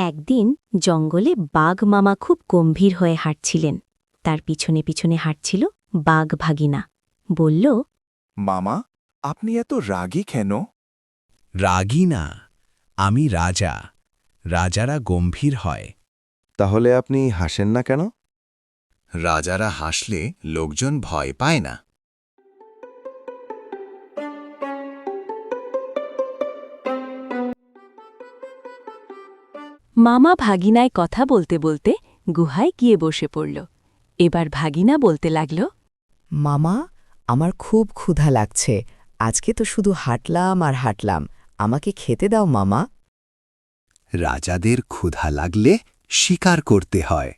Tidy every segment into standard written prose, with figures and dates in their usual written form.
একদিন জঙ্গলে বাঘ মামা খুব গম্ভীর হয়ে হাঁটছিলেন। তার পিছনে পিছনে হাঁটছিল বাঘ ভাগিনা। বলল, মামা, আপনি এত রাগী কেন? রাগী না, আমি রাজা। রাজারা গম্ভীর হয়। তাহলে আপনি হাসেন না কেন? রাজারা হাসলে লোকজন ভয় পায় না। মামা ভাগিনায় কথা বলতে বলতে গুহায় গিয়ে বসে পড়ল। এবার ভাগিনা বলতে লাগল, মামা, আমার খুব ক্ষুধা লাগছে। আজকে তো শুধু হাঁটলাম আর হাঁটলাম। আমাকে খেতে দাও মামা। রাজাদের ক্ষুধা লাগলে শিকার করতে হয়।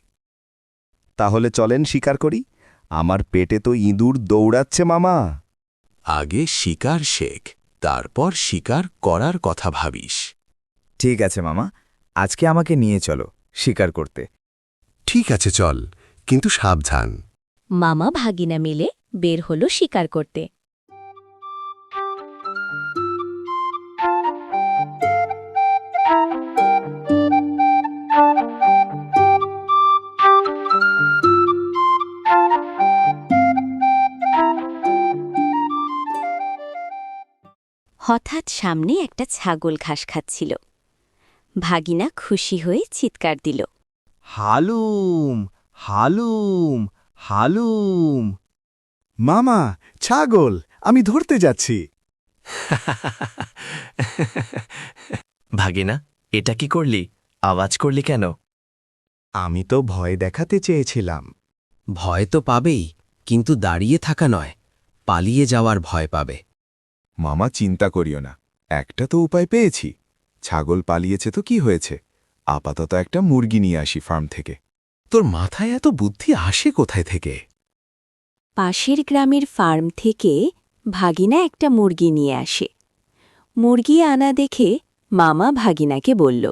তাহলে চলেন শিকার করি। আমার পেটে তো ইঁদুর দৌড়াচ্ছে মামা। আগে শিকার শেখ, তারপর শিকার করার কথা ভাবিস। ঠিক আছে মামা, আজকে আমাকে নিয়ে চলো শিকার করতে। ঠিক আছে, চল, কিন্তু সাবধান। মামা ভাগিনা মিলে বের হল শিকার করতে। হঠাৎ সামনে একটা ছাগল ঘাস খাচ্ছিল। ভাগিনা খুশি হয়ে চিৎকার দিল, হালুম হালুম হালুম। মামা, ছাগল, আমি ধরতে যাচ্ছি। ভাগিনা, এটা কি করলি? আওয়াজ করলি কেন? আমি তো ভয় দেখাতে চেয়েছিলাম। ভয় তো পাবেই, কিন্তু দাঁড়িয়ে থাকা নয়, পালিয়ে যাওয়ার ভয় পাবে। মামা, চিন্তা করিও না, একটা তো উপায় পেয়েছি। ছাগল পালিয়েছে তো কি হয়েছে, আপাতত একটা মুরগি নিয়ে আসি ফার্ম থেকে। তোর মাথায় এত বুদ্ধি আসে কোথায় থেকে? পাশের গ্রামের ফার্ম থেকে ভাগিনা একটা মুরগি নিয়ে আসে। মুরগি আনা দেখে মামা ভাগিনাকে বলল,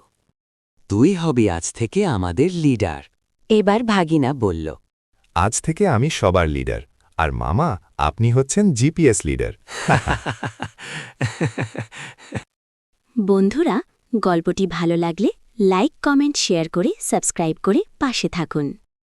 তুই হবি আজ থেকে আমাদের লিডার। এবার ভাগিনা বলল, আজ থেকে আমি সবার লিডার, আর মামা, আপনি হচ্ছেন জিপিএস লিডার। বন্ধুরা, গল্পটি ভালো লাগলে লাইক, কমেন্ট, শেয়ার করে সাবস্ক্রাইব করে পাশে থাকুন।